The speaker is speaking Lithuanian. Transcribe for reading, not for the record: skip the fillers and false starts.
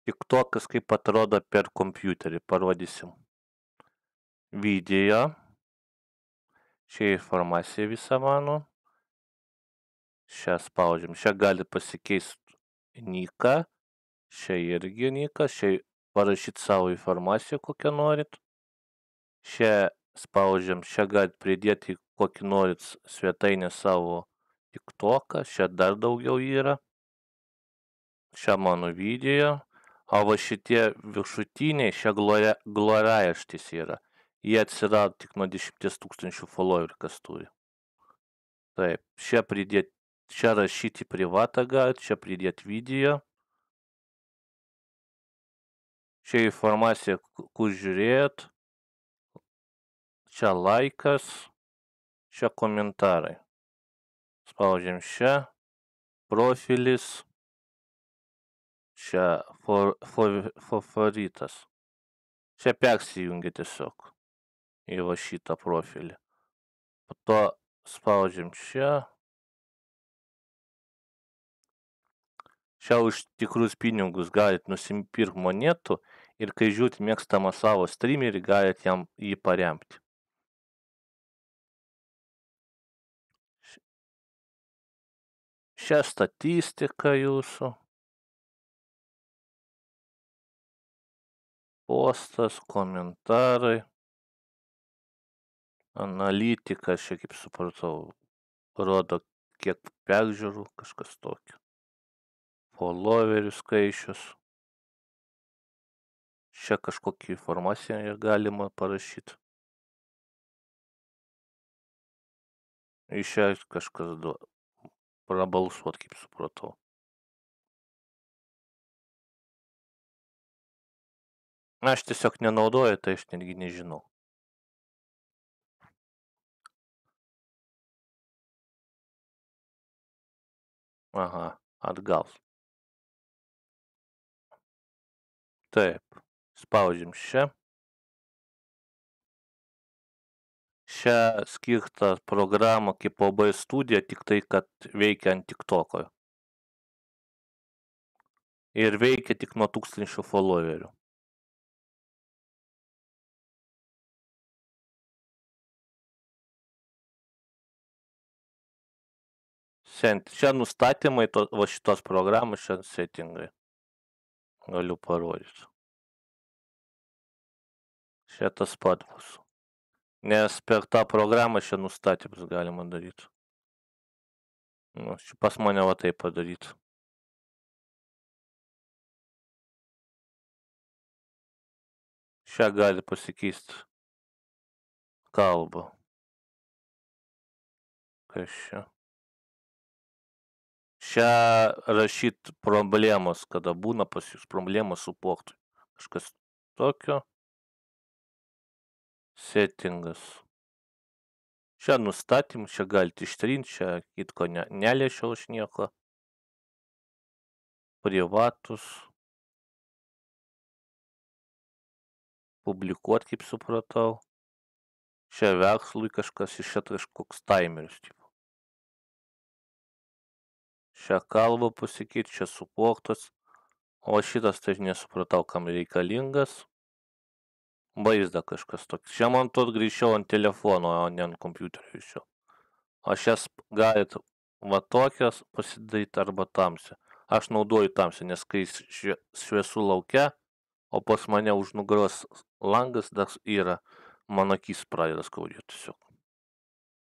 TikTokas kaip atrodo per kompiuterį, parodysim. Video. Čia informacija visa mano. Šią spaudžiam. Šią gali pasikeisti niką. Čia irgi nikas. Čia parašyti savo informaciją, kokią norit. Čia spaudžiam. Čia galit pridėti kokį norit svetainę savo TikToką. Čia dar daugiau yra. Čia mano video. O va šitie viršutiniai, čia gloraištis yra. Jie atsirado tik nuo 10 000 followerių, kas turi. Taip, čia pridėti, čia rašyti privatą galit, čia pridėti video. Čia informacija, kur žiūrėt. Čia laikas. Čia komentarai. Spaudžiam čia. Profilis. Čia favoritas. Čia persijungia tiesiog į va šitą profilį. Po to spaudžiam čia. Čia už tikrus pinigus galit nusipirkti monetų ir kai žiūrite mėgstamą savo streamerį, galit jam jį paremti. Čia statistika jūsų. Postas, komentarai. Analitika, čia kaip supratau, rodo kiek peržiūrų, kažkas tokio. Followerių skaičius. Čia kažkokią informaciją galima parašyti. Iš čia kažkas prabalsuot, kaip supratau. Aš tiesiog nenaudoju, tai aš netgi nežinau. Aha, atgal. Taip, spaudžiam čia. Čia skirta programa kaip OB studija, tik tai, kad veikia ant TikToko. Ir veikia tik nuo 1000 followerių. Čia nustatymai, va šitos programos, čia settingai. Galiu parodyti. Čia tas pat bus. Nes per tą programą čia nustatymus galima daryti. Nu, čia pas mane va taip padaryti. Čia gali pasikeisti kalbą. Kas čia? Čia rašyti problemos, kada būna pas jūs problemos su portu. Kažkas tokio. Settingas. Čia nustatymų, čia galite ištrinti, čia kitko neliečiau aš nieko. Privatus. Publikuot, kaip supratau. Čia verslui kažkas, iš čia kažkoks timeris. Čia kalbą pasikeiti, čia suportas. O šitas tai nesupratau, kam reikalingas. Vaizdą kažkas toks. Čia man tot greičiau ant telefono, o ne ant kompiuterio iš čia. O šias galit va tokias pasidaryti arba tamsią. Aš naudoju tamsią, nes kai šviesu laukia, o pas mane už nugaros langas dar yra, mano akis pradeda skaudėti tiesiog.